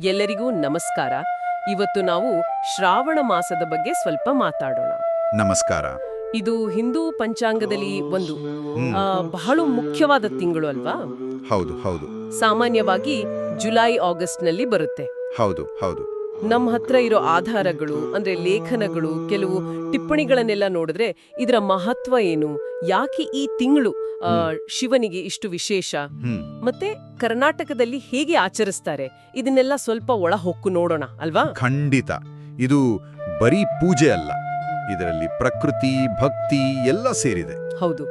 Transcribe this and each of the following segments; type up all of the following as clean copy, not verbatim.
ಎಲ್ಲರಿಗೂ ನಮಸ್ಕಾರ. ಇವತ್ತು ನಾವು ಶ್ರಾವಣ ಮಾಸದ ಬಗ್ಗೆ ಸ್ವಲ್ಪ ಮಾತಾಡೋಣ. ನಮಸ್ಕಾರ. ಇದು ಹಿಂದೂ ಪಂಚಾಂಗದಲ್ಲಿ ಒಂದು ಹ್ಮ್. ಬಹಳ ಮುಖ್ಯವಾದ ತಿಂಗಳು ಅಲ್ವಾ? ಹೌದು ಹೌದು ಸಾಮಾನ್ಯವಾಗಿ ಜುಲೈ ಆಗಸ್ಟ್ನಲ್ಲಿ ಬರುತ್ತೆ. ಹೌದು ಹೌದು ನಮ್ಮ ಹತ್ರ ಇರೋ ಆಧಾರಗಳು ಅಂದ್ರೆ ಲೇಖನಗಳು, ಕೆಲವು ಟಿಪ್ಪಣಿಗಳನ್ನೆಲ್ಲ ನೋಡಿದ್ರೆ ಇದರ ಮಹತ್ವ ಏನು, ಯಾಕೆ ಈ ತಿಂಗಳು ಶಿವನಿಗೆ ಇಷ್ಟು ವಿಶೇಷ, ಹ್ಮ್ ಮತ್ತೆ ಕರ್ನಾಟಕದಲ್ಲಿ ಹೇಗೆ ಆಚರಿಸ್ತಾರೆ, ಇದನ್ನೆಲ್ಲ ಸ್ವಲ್ಪ ಒಳ ಹೊಕ್ಕು ನೋಡೋಣ ಅಲ್ವಾ? ಖಂಡಿತ. ಇದು ಬರೀ ಪೂಜೆ ಅಲ್ಲ, ಇದರಲ್ಲಿ ಪ್ರಕೃತಿ ಭಕ್ತಿ ಎಲ್ಲ ಸೇರಿದೆ. ಹೌದು,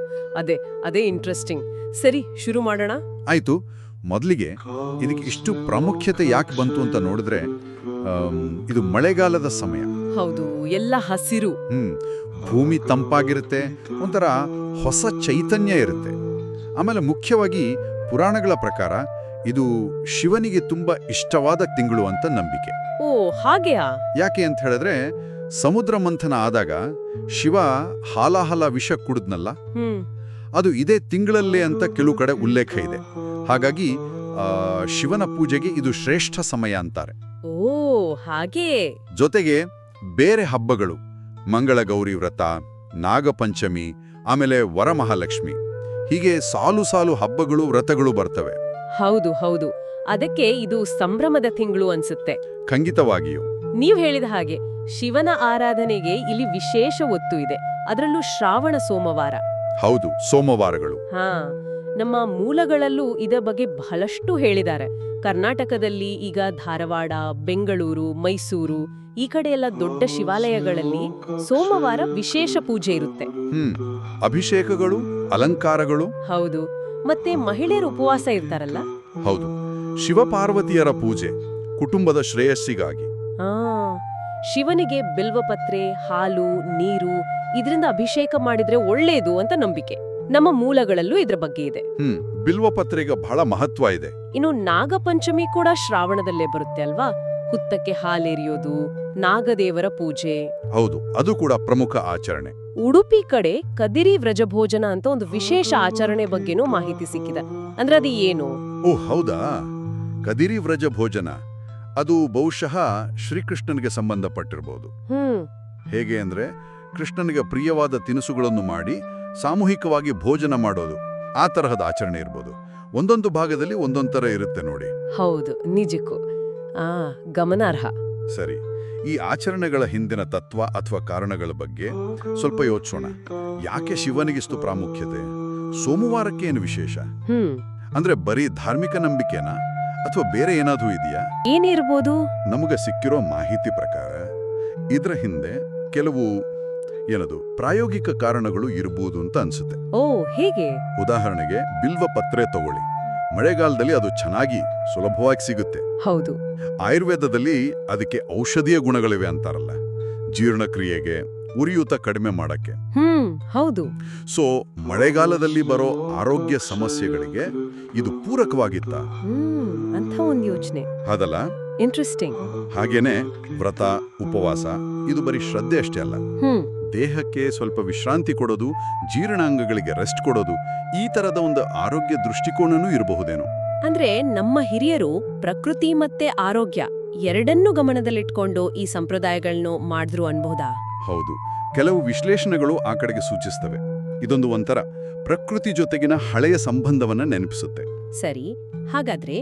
ಅದೇ ಇಂಟ್ರೆಸ್ಟಿಂಗ್. ಸರಿ, ಶುರು ಮಾಡೋಣ. ಆಯ್ತು. ಮೊದಲಿಗೆ ಇದಕ್ಕೆ ಇಷ್ಟು ಪ್ರಾಮುಖ್ಯತೆ ಯಾಕೆ ಬಂತು ಅಂತ ನೋಡಿದ್ರೆ, ಇದು ಮಳೆಗಾಲದ ಸಮಯ. ಹೌದು, ಎಲ್ಲ ಹಸಿರು. ಭೂಮಿ ತಂಪಾಗಿರುತ್ತೆ, ಒಂಥರ ಹೊಸ ಚೈತನ್ಯ ಇರುತ್ತೆ. ಆಮೇಲೆ ಮುಖ್ಯವಾಗಿ ಪುರಾಣಗಳ ಪ್ರಕಾರ ಇದು ಶಿವನಿಗೆ ತುಂಬಾ ಇಷ್ಟವಾದ ತಿಂಗಳು ಅಂತ ನಂಬಿಕೆ. ಓ, ಹಾಗೆಯಾ? ಯಾಕೆ ಅಂತ ಹೇಳಿದ್ರೆ, ಸಮುದ್ರ ಮಂಥನ ಆದಾಗ ಶಿವ ಹಾಲಾಹಲ ವಿಷ ಕುಡಿದ್ನಲ್ಲ, ಅದು ಇದೇ ತಿಂಗಳಲ್ಲೇ ಅಂತ ಕೆಲವು ಕಡೆ ಉಲ್ಲೇಖ ಇದೆ. ಹಾಗಾಗಿ ಶಿವನ ಪೂಜೆಗೆ ಇದು ಶ್ರೇಷ್ಠ ಸಮಯ ಅಂತಾರೆ. ಓ, ಹಾಗೆ. ಜೊತೆಗೆ ಬೇರೆ ಹಬ್ಬಗಳು, ಮಂಗಳ ಗೌರಿ ವ್ರತ, ನಾಗಪಂಚಮಿ, ಆಮೇಲೆ ವರಮಹಾಲಕ್ಷ್ಮಿ, ಹೀಗೆ ಸಾಲು ಸಾಲು ಹಬ್ಬಗಳು ವ್ರತಗಳು ಬರ್ತವೆ. ಹೌದು ಹೌದು, ಅದಕ್ಕೆ ಇದು ಸಂಭ್ರಮದ ತಿಂಗಳು ಅನ್ಸುತ್ತೆ. ಖಂಡಿತವಾಗಿಯೂ ನೀವ್ ಹೇಳಿದ ಹಾಗೆ ಶಿವನ ಆರಾಧನೆಗೆ ಇಲ್ಲಿ ವಿಶೇಷ ಒತ್ತು ಇದೆ, ಅದರಲ್ಲೂ ಶ್ರಾವಣ ಸೋಮವಾರ. ಹೌದು, ಸೋಮವಾರಗಳು. ಹಾ, ನಮ್ಮ ಮೂಲಗಳಲ್ಲೂ ಇದರ ಬಗ್ಗೆ ಬಹಳಷ್ಟು ಹೇಳಿದ್ದಾರೆ. ಕರ್ನಾಟಕದಲ್ಲಿ ಈಗ ಧಾರವಾಡ, ಬೆಂಗಳೂರು, ಮೈಸೂರು ಈ ಕಡೆ ಎಲ್ಲ ದೊಡ್ಡ ಶಿವಾಲಯಗಳಲ್ಲಿ ಸೋಮವಾರ ವಿಶೇಷ ಪೂಜೆ ಇರುತ್ತೆ. ಅಭಿಷೇಕಗಳು, ಅಲಂಕಾರಗಳು. ಹೌದು, ಮತ್ತೆ ಮಹಿಳೆಯರು ಉಪವಾಸ ಇರ್ತಾರಲ್ಲ. ಹೌದು, ಶಿವಪಾರ್ವತಿಯರ ಪೂಜೆ ಕುಟುಂಬದ ಶ್ರೇಯಸ್ಸಿಗಾಗಿ. ಶಿವನಿಗೆ ಬಿಲ್ವಪತ್ರೆ, ಹಾಲು, ನೀರು ಇದರಿಂದ ಅಭಿಷೇಕ ಮಾಡಿದ್ರೆ ಒಳ್ಳೇದು ಅಂತ ನಂಬಿಕೆ. ನಮ್ಮ ಮೂಲಗಳಲ್ಲೂ ಇದ್ರ ಬಗ್ಗೆ ಇದೆ. ಬಿಲ್ವಪತ್ರೆಗೆ ಬಹಳ ಮಹತ್ವ ಇದೆ. ಇನ್ನು ನಾಗಪಂಚಮಿ ಕೂಡ ಶ್ರಾವಣದಲ್ಲೇ ಬರುತ್ತೆ ಅಲ್ವಾ? ಹುತ್ತಕ್ಕೆ ಹಾಲೆರಿಯೋದು, ನಾಗದೇವರ ಪೂಜೆ. ಹೌದು, ಅದು ಕೂಡ ಪ್ರಮುಖ ಆಚರಣೆ. ಉಡುಪಿ ಕಡೆ ಕದಿರಿ ವ್ರಜಭೋಜನ ಅಂತ ಒಂದು ವಿಶೇಷ ಆಚರಣೆ ಬಗ್ಗೆನೂ ಮಾಹಿತಿ ಸಿಕ್ಕಿದೆ. ಅಂದ್ರೆ ಅದು ಏನು? ಓ ಹೌದಾ, ಕದಿರಿ ವ್ರಜ ಭೋಜನ ಅದು ಬಹುಶಃ ಶ್ರೀಕೃಷ್ಣನಿಗೆ ಸಂಬಂಧಪಟ್ಟಿರಬಹುದು. ಹೇಗೆ ಅಂದ್ರೆ, ಕೃಷ್ಣನಿಗೆ ಪ್ರಿಯವಾದ ತಿನಿಸುಗಳನ್ನು ಮಾಡಿ ಸಾಮೂಹಿಕವಾಗಿ ಭೋಜನ ಮಾಡೋದು, ಆ ತರಹದ ಆಚರಣೆ ಇರ್ಬೋದು. ಒಂದೊಂದು ಭಾಗದಲ್ಲಿ ಒಂದೊಂದು ತರ ಇರುತ್ತೆ ನೋಡಿ. ಹೌದು, ನಿಜಕ್ಕೂ ಗಮನಾರ್ಹ. ಸರಿ, ಈ ಆಚರಣೆಗಳ ಹಿಂದಿನ ತತ್ವ ಅಥವಾ ಕಾರಣಗಳ ಬಗ್ಗೆ ಸ್ವಲ್ಪ ಯೋಚಿಸೋಣ. ಯಾಕೆ ಶಿವನಿಗಿಷ್ಟು ಪ್ರಾಮುಖ್ಯತೆ? ಸೋಮವಾರಕ್ಕೆ ಏನು ವಿಶೇಷ? ಅಂದ್ರೆ ಬರೀ ಧಾರ್ಮಿಕ ನಂಬಿಕೆನಾ ಅಥವಾ ಬೇರೆ ಏನಾದ್ರೂ ಇದೆಯಾ? ಏನಿರ್ಬೋದು? ನಮಗೆ ಸಿಕ್ಕಿರೋ ಮಾಹಿತಿ ಪ್ರಕಾರ ಇದ್ರ ಹಿಂದೆ ಕೆಲವು ಪ್ರಾಯೋಗಿಕ ಕಾರಣಗಳು ಇರಬಹುದು ಅಂತ ಅನ್ಸುತ್ತೆ. ಓ, ಹೇಗೆ? ಉದಾಹರಣೆಗೆ ಬಿಲ್ವ ಪತ್ರೆ ತಗೊಳ್ಳಿ. ಮಳೆಗಾಲದಲ್ಲಿ ಅದು ಚೆನ್ನಾಗಿ ಸುಲಭವಾಗಿ ಸಿಗುತ್ತೆ. ಹೌದು. ಆಯುರ್ವೇದದಲ್ಲಿ ಅದಕ್ಕೆ ಔಷಧೀಯ ಗುಣಗಳಿವೆ ಅಂತಾರಲ್ಲ, ಜೀರ್ಣಕ್ರಿಯೆಗೆ, ಉರಿಯೂತ ಕಡಿಮೆ ಮಾಡಕ್ಕೆ. ಹೌದು. ಸೊ ಮಳೆಗಾಲದಲ್ಲಿ ಬರೋ ಆರೋಗ್ಯ ಸಮಸ್ಯೆಗಳಿಗೆ ಇದು ಪೂರಕವಾಗಿತ್ತ ಅಂತ ಒಂದು ಯೋಚನೆ ಅದಲ್ಲ. ಇಂಟ್ರೆಸ್ಟಿಂಗ್. ಹಾಗೇನೆ ವ್ರತ, ಉಪವಾಸ ಇದು ಬರೀ ಶ್ರದ್ಧೆ ಅಷ್ಟೇ ಅಲ್ಲ, ದೇಹಕ್ಕೆ ಸ್ವಲ್ಪ ವಿಶ್ರಾಂತಿ ಕೊಡೋದು, ಜೀರ್ಣಾಂಗಗಳಿಗೆ ರೆಸ್ಟ್ ಕೊಡೋದು, ಈ ತರದ ಒಂದು ಆರೋಗ್ಯ ದೃಷ್ಟಿಕೋನನೂ ಇರಬಹುದೇನೋ. ಅಂದ್ರೆ ನಮ್ಮ ಹಿರಿಯರು ಪ್ರಕೃತಿ ಮತ್ತೆ ಆರೋಗ್ಯ ಎರಡನ್ನೂ ಗಮನದಲ್ಲಿಟ್ಕೊಂಡು ಈ ಸಂಪ್ರದಾಯಗಳನ್ನು ಮಾಡಿದ್ರು ಅನ್ಬಹುದಾ? ಹೌದು, ಕೆಲವು ವಿಶ್ಲೇಷಣೆಗಳು ಆ ಕಡೆಗೆ ಸೂಚಿಸ್ತವೆ. ಇದೊಂದು ಒಂಥರ ಪ್ರಕೃತಿ ಜೊತೆಗಿನ ಹಳೆಯ ಸಂಬಂಧವನ್ನ ನೆನಪಿಸುತ್ತೆ. ಸರಿ, ಹಾಗಾದ್ರೆ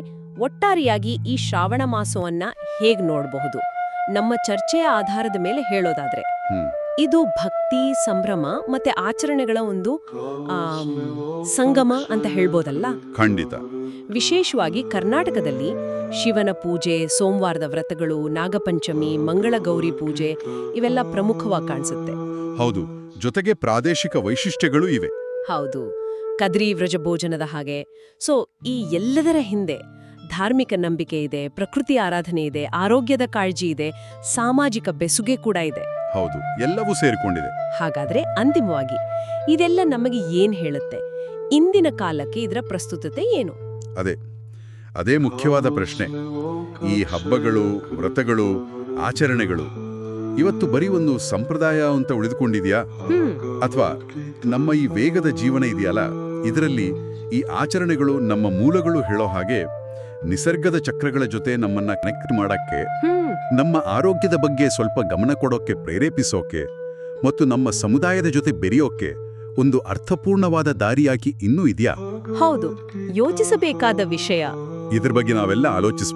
ಒಟ್ಟಾರೆಯಾಗಿ ಈ ಶ್ರಾವಣ ಮಾಸವನ್ನ ಹೇಗ್ ನೋಡಬಹುದು? ನಮ್ಮ ಚರ್ಚೆಯ ಆಧಾರದ ಮೇಲೆ ಹೇಳೋದಾದ್ರೆ ಇದು ಭಕ್ತಿ, ಸಂಭ್ರಮ ಮತ್ತೆ ಆಚರಣೆಗಳ ಒಂದು ಸಂಗಮ ಅಂತ ಹೇಳ್ಬೋದಲ್ಲ? ಖಂಡಿತ. ವಿಶೇಷವಾಗಿ ಕರ್ನಾಟಕದಲ್ಲಿ ಶಿವನ ಪೂಜೆ, ಸೋಮವಾರದ ವ್ರತಗಳು, ನಾಗಪಂಚಮಿ, ಮಂಗಳ ಗೌರಿ ಪೂಜೆ ಇವೆಲ್ಲ ಪ್ರಮುಖವಾಗಿ ಕಾಣಿಸುತ್ತೆ. ಹೌದು, ಜೊತೆಗೆ ಪ್ರಾದೇಶಿಕ ವೈಶಿಷ್ಟ್ಯಗಳು ಇವೆ. ಹೌದು, ಕದ್ರಿ ವ್ರಜಭೋಜನದ ಹಾಗೆ. ಸೊ ಈ ಎಲ್ಲದರ ಹಿಂದೆ ಧಾರ್ಮಿಕ ನಂಬಿಕೆ ಇದೆ, ಪ್ರಕೃತಿ ಆರಾಧನೆ ಇದೆ, ಆರೋಗ್ಯದ ಕಾಳಜಿ ಇದೆ, ಸಾಮಾಜಿಕ ಬೆಸುಗೆ ಕೂಡ ಇದೆ. ಹೌದು, ಎಲ್ಲವೂ ಸೇರಿಕೊಂಡಿದೆ. ಹಾಗಾದ್ರೆ ಅಂತಿಮವಾಗಿ ಇದೆಲ್ಲ ನಮಗೆ ಏನ್ ಹೇಳುತ್ತೆ? ಇಂದಿನ ಕಾಲಕ್ಕೆ ಇದರ ಪ್ರಸ್ತುತತೆ ಏನು? ಅದೇ ಮುಖ್ಯವಾದ ಪ್ರಶ್ನೆ. ಈ ಹಬ್ಬಗಳು, ವ್ರತಗಳು, ಆಚರಣೆಗಳು ಇವತ್ತು ಬರೀ ಒಂದು ಸಂಪ್ರದಾಯ ಅಂತ ಉಳಿದುಕೊಂಡಿದ್ಯಾ, ಅಥವಾ ನಮ್ಮ ಈ ವೇಗದ ಜೀವನ ಇದೆಯಲ್ಲ, ಇದರಲ್ಲಿ ಈ ಆಚರಣೆಗಳು ನಮ್ಮ ಮೂಲಗಳು ಹೇಳೋ ಹಾಗೆ ನಿಸರ್ಗದ ಚಕ್ರಗಳ ಜೊತೆ ನಮ್ಮನ್ನ ಕನೆಕ್ಟ್ ಮಾಡಕ್ಕೆ, ಹ್ಮ್ ನಮ್ಮ ಆರೋಗ್ಯದ ಬಗ್ಗೆ ಸ್ವಲ್ಪ ಗಮನ ಕೊಡೋಕೆ ಪ್ರೇರೇಪಿಸೋಕೆ ಮತ್ತು ನಮ್ಮ ಸಮುದಾಯದ ಜೊತೆ ಬೆರೆಯೋಕೆ ಒಂದು ಅರ್ಥಪೂರ್ಣವಾದ ದಾರಿಯಾಗಿ ಇನ್ನೂ ಇದೆಯಾ? ಹೌದು, ಯೋಚಿಸಬೇಕಾದ ವಿಷಯ. ಇದ್ರ ಬಗ್ಗೆ ನಾವೆಲ್ಲ ಆಲೋಚಿಸ